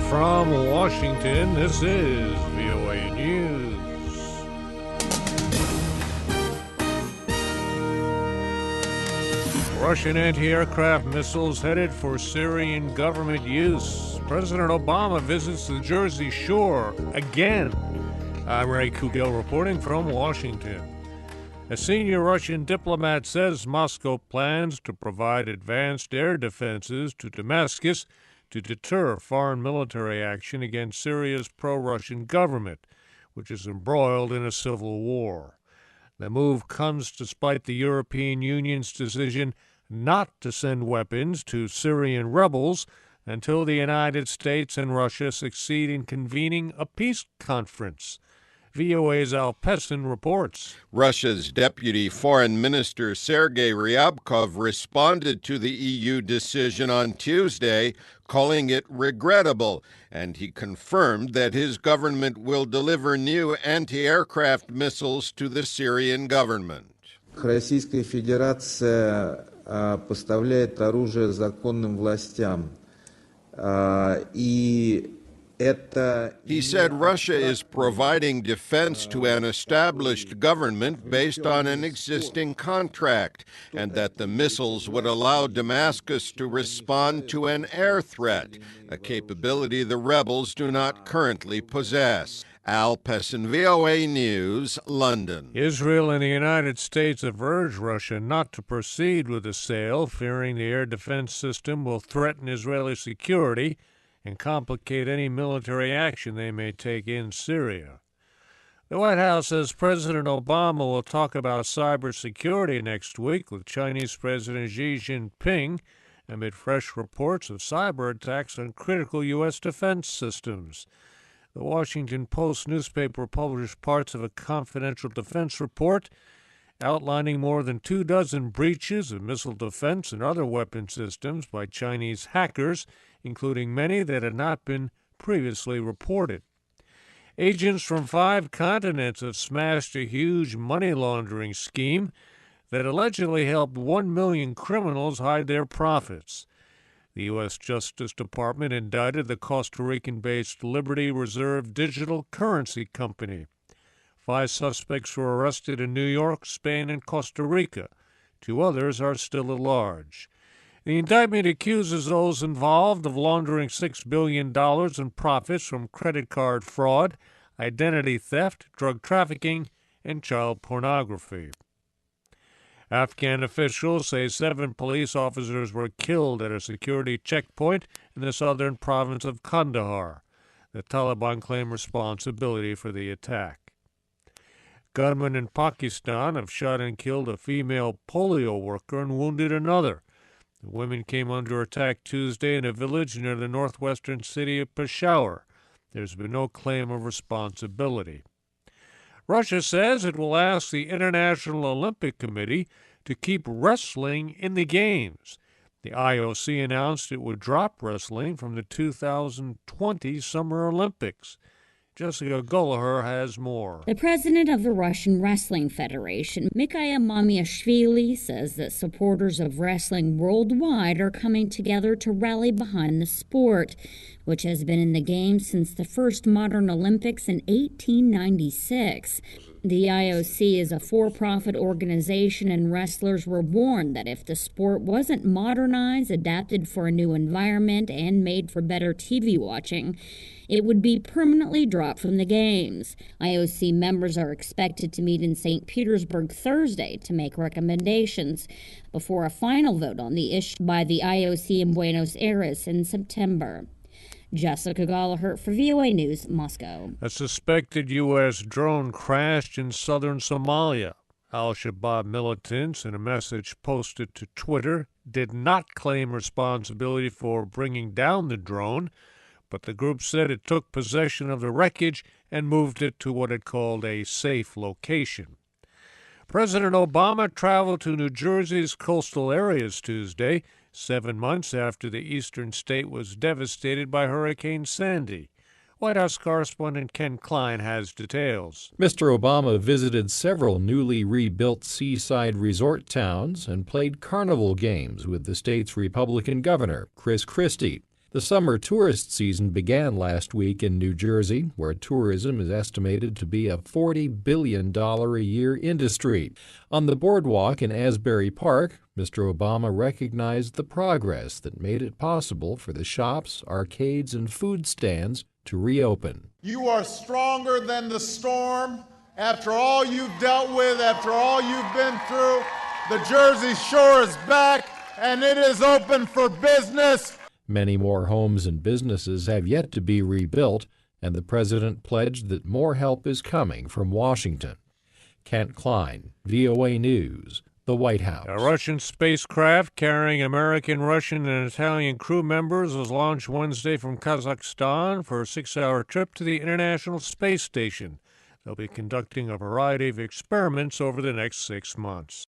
from Washington, this is VOA News. Russian anti-aircraft missiles headed for Syrian government use. President Obama visits the Jersey Shore again. I'm Ray Kouguell reporting from Washington. A senior Russian diplomat says Moscow plans to provide advanced air defenses to Damascus to deter foreign military action against Syria's pro-Russian government, which is embroiled in a civil war. The move comes despite the European Union's decision not to send weapons to Syrian rebels until the United States and Russia succeed in convening a peace conference. VOA's Pessin reports. Russia's Deputy Foreign Minister Sergei Ryabkov responded to the EU decision on Tuesday, calling it regrettable, and he confirmed that his government will deliver new anti-aircraft missiles to the Syrian government. Российская Федерация поставляет оружие законным властям, He said Russia is providing defense to an established government based on an existing contract, and that the missiles would allow Damascus to respond to an air threat, a capability the rebels do not currently possess. Pessin, VOA News, London. Israel and the United States have urged Russia not to proceed with the sale, fearing the air defense system will threaten Israeli security and complicate any military action they may take in Syria. The White House says President Obama will talk about cybersecurity next week with Chinese President Xi Jinping amid fresh reports of cyber attacks on critical U.S. defense systems. The Washington Post newspaper published parts of a confidential defense report outlining more than 24 breaches of missile defense and other weapon systems by Chinese hackers, including many that had not been previously reported. Agents from 5 continents have smashed a huge money laundering scheme that allegedly helped 1 million criminals hide their profits. The U.S. Justice Department indicted the Costa Rican-based Liberty Reserve digital currency company. 5 suspects were arrested in New York, Spain, and Costa Rica. 2 others are still at large. The indictment accuses those involved of laundering $6 billion in profits from credit card fraud, identity theft, drug trafficking, and child pornography. Afghan officials say 7 police officers were killed at a security checkpoint in the southern province of Kandahar. The Taliban claim responsibility for the attack. Gunmen in Pakistan have shot and killed a female polio worker and wounded another. The women came under attack Tuesday in a village near the northwestern city of Peshawar. There's been no claim of responsibility. Russia says it will ask the International Olympic Committee to keep wrestling in the Games. The IOC announced it would drop wrestling from the 2020 Summer Olympics. Jessica Gulaher has more. The president of the Russian Wrestling Federation, Mikhail Mamiashvili, says that supporters of wrestling worldwide are coming together to rally behind the sport, which has been in the Games since the first modern Olympics in 1896. The IOC is a for-profit organization, and wrestlers were warned that if the sport wasn't modernized, adapted for a new environment, and made for better TV watching, it would be permanently dropped from the Games. IOC members are expected to meet in St. Petersburg Thursday to make recommendations before a final vote on the issue by the IOC in Buenos Aires in September. Jessica Gallagher for VOA News, Moscow. A suspected U.S. drone crashed in southern Somalia. Al-Shabaab militants, in a message posted to Twitter, did not claim responsibility for bringing down the drone, but the group said it took possession of the wreckage and moved it to what it called a safe location. President Obama traveled to New Jersey's coastal areas Tuesday, 7 months after the eastern state was devastated by Hurricane Sandy. White House correspondent Ken Klein has details. Mr. Obama visited several newly rebuilt seaside resort towns and played carnival games with the state's Republican governor, Chris Christie. The summer tourist season began last week in New Jersey, where tourism is estimated to be a $40 billion a year industry. On the boardwalk in Asbury Park, Mr. Obama recognized the progress that made it possible for the shops, arcades, and food stands to reopen. You are stronger than the storm. After all you've dealt with, after all you've been through, the Jersey Shore is back, and it is open for business. Many more homes and businesses have yet to be rebuilt, and the president pledged that more help is coming from Washington. Kent Klein, VOA News, the White House. A Russian spacecraft carrying American, Russian, and Italian crew members was launched Wednesday from Kazakhstan for a 6-hour trip to the International Space Station. They'll be conducting a variety of experiments over the next 6 months.